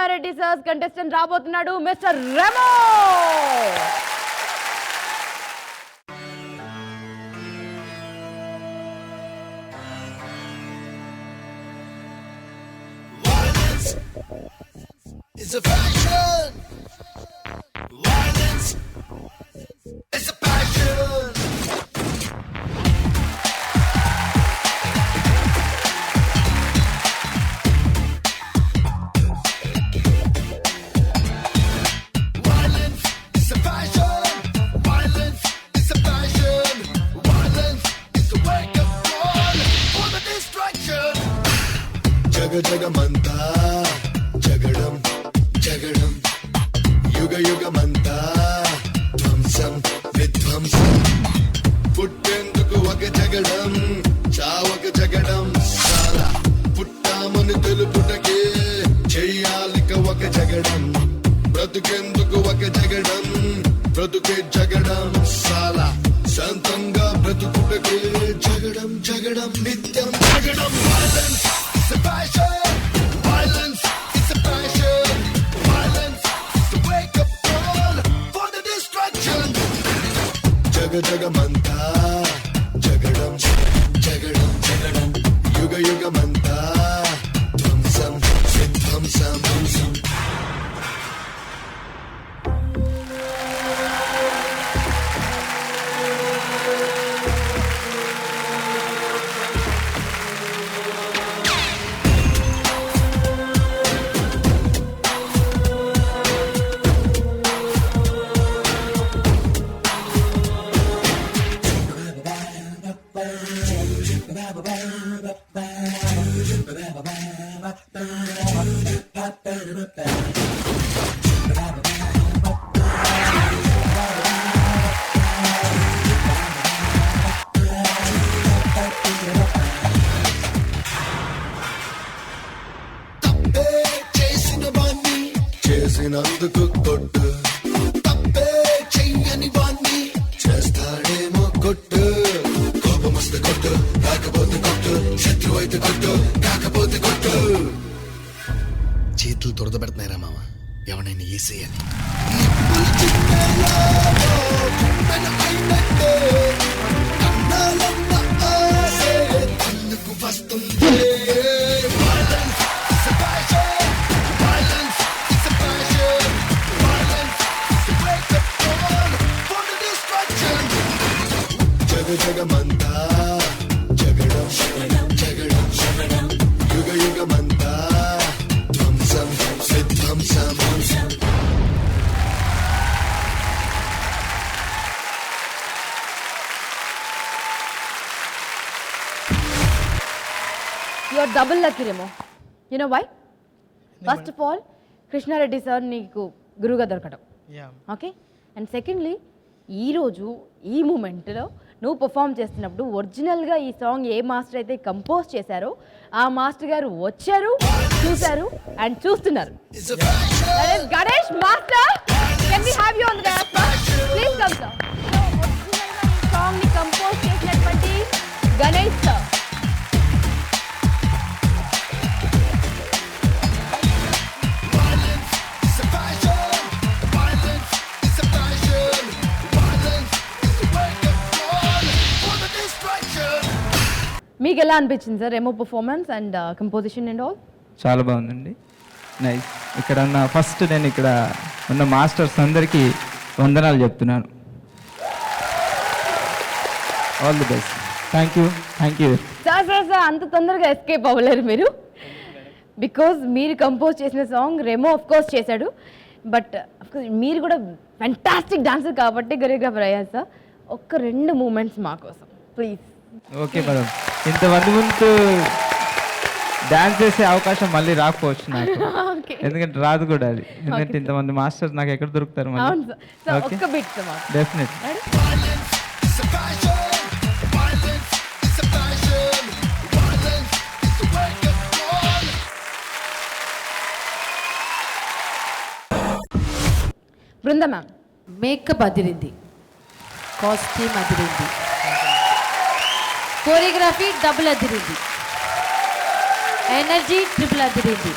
Krishna Reddy sirs contestant రాబోతున్నాడు mister Remo. It's a fashion. Violence is a passion. Violence is a passion. Violence is a passion. Violence is a wake-up call for the distraction. Jaga jaga manta. జగడం జగడం యుగ యుగమంతా ధ్వంసం విధ్వంసం పుట్టేందుకు ఒక జగడం చావక జగడం చాలా పుట్టామని తెలుపుటకే చెయ్యాలిక ఒక జగడం బ్రతుకెందుకు ఒక జగడం బ్రతుకే జగడం చాలా శాంతంగా బ్రతుకుటకే జగడం జగడం నిత్యం జగడం Violence is a passion. Violence is a passion. Violence is a wake-up call for the distraction. Jaga jaga manta, jagadam, jagadam, jagadam, yuga yuga manta, dhvamsam, vidhvamsam, dhvamsam. చేసినందుకు కొట్టు తప్పే చెయ్యని వాణ్ణి చేస్తాడేమో కొట్టు కోపం వస్తే కొట్టు కాకపోతే కొట్టు శత్రువు అయితే కొట్టు కాకపోతే కొట్టు చేతులు దురద పెడుతున్నాయిరా మామ ఎవడైనా ఏసేయని వస్తుంది జగమంతా జగడం జగడం జగడం యుగ యుగమంతా ధ్వంసం విధ్వంసం You are double lucky, Remo. You know why? First of all, Krishna Reddy sir నీకు గురువుగా దొరకడం. ఓకే, అండ్ సెకండ్లీ ఈరోజు ఈ మూమెంట్లో నువ్వు పర్ఫామ్ చేస్తున్నప్పుడు ఒరిజినల్గా ఈ సాంగ్ ఏ మాస్టర్ అయితే కంపోజ్ చేశారో ఆ మాస్టర్ గారు వచ్చారు, చూశారు అండ్ చూస్తున్నారు. Ganesh master, can we have you on the dance floor? Please come sir. ఒరిజినల్గా ఈ సాంగ్ ని కంపోజ్ చేసినటువంటి గణేష్ సార్. మీకు ఎలా అనిపించింది sir Remo performance and composition and all? చాలా బాగుందండి, నైస్. ఇక్కడ ఉన్న ఫస్ట్ నేను ఇక్కడ ఉన్న మాస్టర్స్ అందరికీ వందనాలు చెప్తున్నాను. All the best. Thank you, thank you. Sir sir sir అంత తొందరగా ఎస్కేప్ అవ్వలేరు మీరు, బికాజ్ మీరు కంపోజ్ చేసిన సాంగ్ రెమో ఆఫ్ కోర్స్ చేశాడు, బట్ మీరు కూడా ఫ్యాంటాస్టిక్ డాన్సర్ కాబట్టి కొరియోగ్రాఫర్ అయ్యారు సార్. ఒక్క 2 మూమెంట్స్ మా కోసం ప్లీజ్. ఓకే మేడం, ఇంతమంది ముందు డాన్స్ చేసే అవకాశం మళ్ళీ రాకపోవచ్చు నాకు, ఎందుకంటే రాదు కూడా అది, ఎందుకంటే ఇంతమంది మాస్టర్స్ నాకు ఎక్కడ దొరుకుతారు మళ్ళీ. Definite. Brinda ma'am, makeup Adirindi, costume Adirindi, choreography double Adirindi, energy triple Adirindi.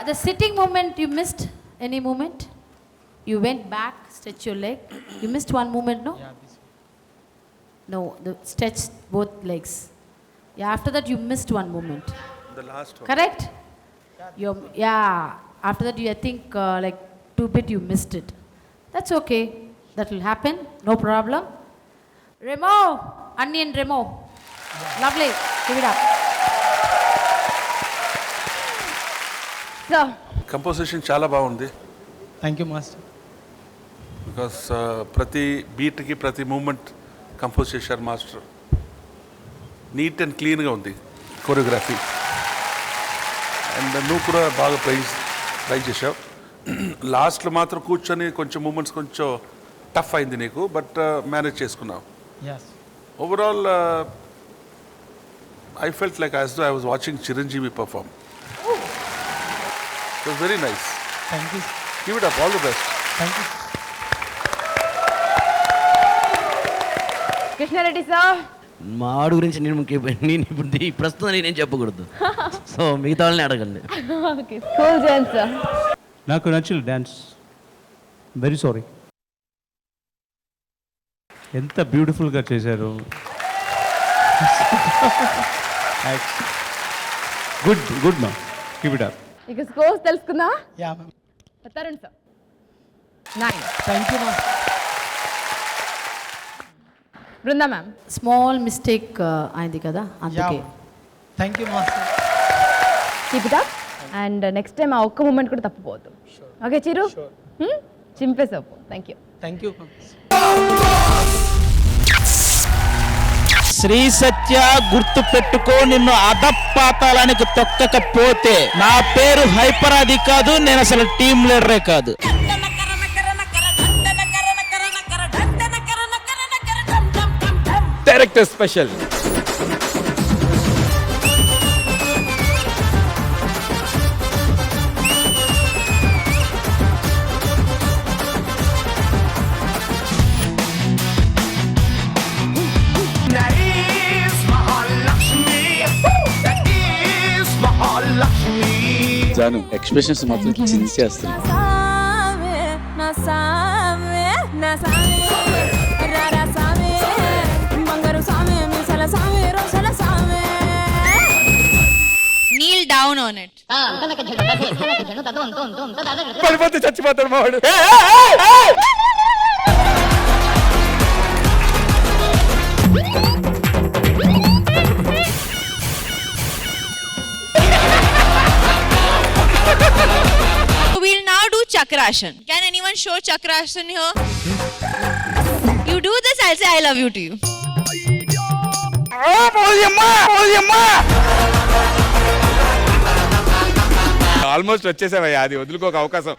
the sitting moment you missed. Any moment? You went back, stretch your leg. You missed one moment, no? No, the stretch both legs. Yeah, after that you missed one moment. The last one. Correct? Yeah. After that, I think like 2 bit you missed it. That's okay. That will happen. No problem. Remo, Annie and Remo. Lovely. Give it up. So composition చాలా బాగుంది thank you master. Because ప్రతి బీట్కి ప్రతి moment compose చేశారు master. Neat and క్లీన్గా ఉంది choreography. And నువ్వు కూడా బాగా ట్రై చేసావు. లాస్ట్లో మాత్రం కూర్చొని కొంచెం మూమెంట్స్ కొంచెం టఫ్ అయింది నీకు, బట్ మేనేజ్ చేసుకున్నావు. Yes. Overall I felt like as though I was watching Chiranjeevi perform. It was very nice. Thank you. Give it up. All the best. Thank you. Krishna Reddy sir, మా ఆడు గురించి నేను ఇప్పుడు ఈ ప్రస్తుతం నేనేం చెప్పకూడదు. సో మిగతా వాళ్ళని అడగండి. Okay, cool Jain sir. నాకు నచ్చిన డ్యాన్స్. Very sorry. ఎంత బ్యూటిఫుల్గా చేశారు. గుడ్ మా. Keep it up. ఇక స్కోర్స్ తెలుసుకుందా? Yeah ma'am. Tarun sir 9. Thank you ma'am. Brinda ma'am Small mistake అయింది కదా అందుకే. Thank you master. Keep it up. And next time ఆ ఒక్క మూమెంట్ కూడా తప్పిపోవద్దు. ఓకే చిరు, చింపేసావు. Thank you. Thank you. Sri Satya, గుర్తు పెట్టుకో, నిన్ను అధపాతాళానికి తొక్కకపోతే నా పేరు హైపర్ అది కాదు, నేను అసలు టీం లీడరే కాదు. Director special. జాను ఎక్స్ప్రెషన్స్ మాత్రం చించేస్తుంది. Kneel down on it. పడిపోతే చచ్చిపోతాడు మావాడు. We'll now do Chakrashan. Can anyone show Chakrashan here? You do this, I'll say I love you to you. Almost వచ్చేసావయ్యా, అది వదులుకోక అవకాశం.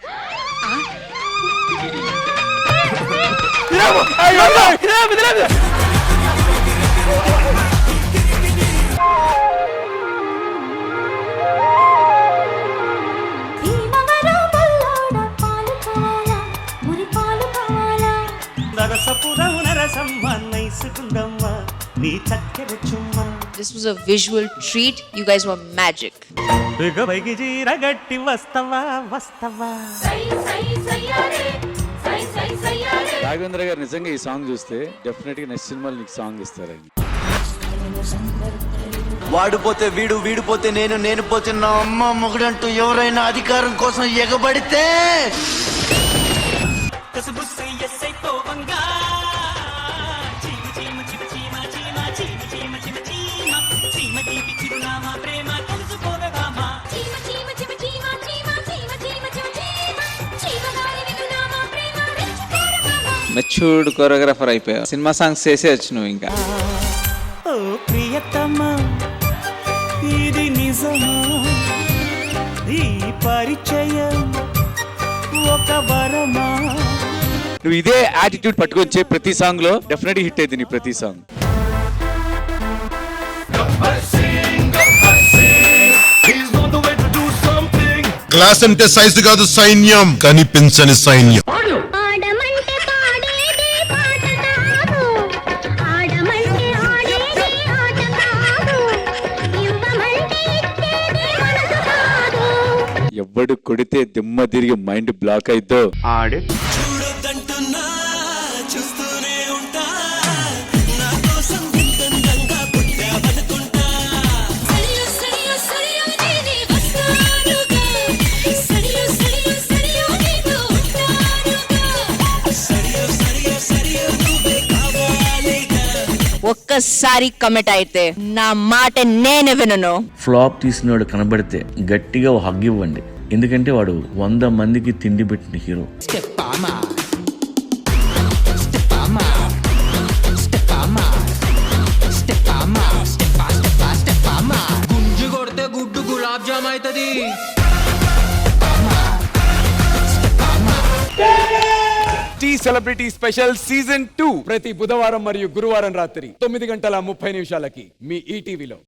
This was a visual treat. You guys were magic. Raghavendra గారు నిజంగా ఈ సాంగ్ చూస్తే డెఫినెట్ గా next సినిమాలో నీకు సాంగ్ ఇస్తారండి. వాడిపోతే వీడు, వీడిపోతే నేను, నేను పోతే నా అమ్మ మొగుడంటూ ఎవరైనా అధికారం కోసం ఎగబడితే మెచ్యూర్డ్ కొరియోగ్రాఫర్ అయిపోయా. సినిమా సాంగ్స్ చేసేయచ్చు నువ్వు ఇంకా. ఇది నిజమా, ఈ పరిచయం ఒక వరమా? నువ్వు ఇదే యాటిట్యూడ్ పట్టుకొచ్చే ప్రతి సాంగ్ లో డెఫినెట్ హిట్ అయింది నీ ప్రతి సాంగ్. క్లాస్ అంటే సైజు కాదు సైన్యం, కనిపించని సైన్యం. ఎవ్వడు ఎవడు కొడితే దిమ్మ తిరిగి మైండ్ బ్లాక్ అయిద్దో ఆడే ఒక్కసారి కమిట్ అయితే నా మాట నేను వినను. ఫ్లాప్ తీసినవాడు కనబడితే గట్టిగా ఓ హగ్ ఇవ్వండి, ఎందుకంటే వాడు 100 మందికి తిండి పెట్టిన హీరో. గుంజు కొడితే గుడ్డు గులాబ్ జామ్ అవుతుంది. టీ సెలబ్రిటీ స్పెషల్ సీజన్ 2 ప్రతి బుధవారం మరియు గురువారం రాత్రి 9:30 మీ ఈటీవీలో.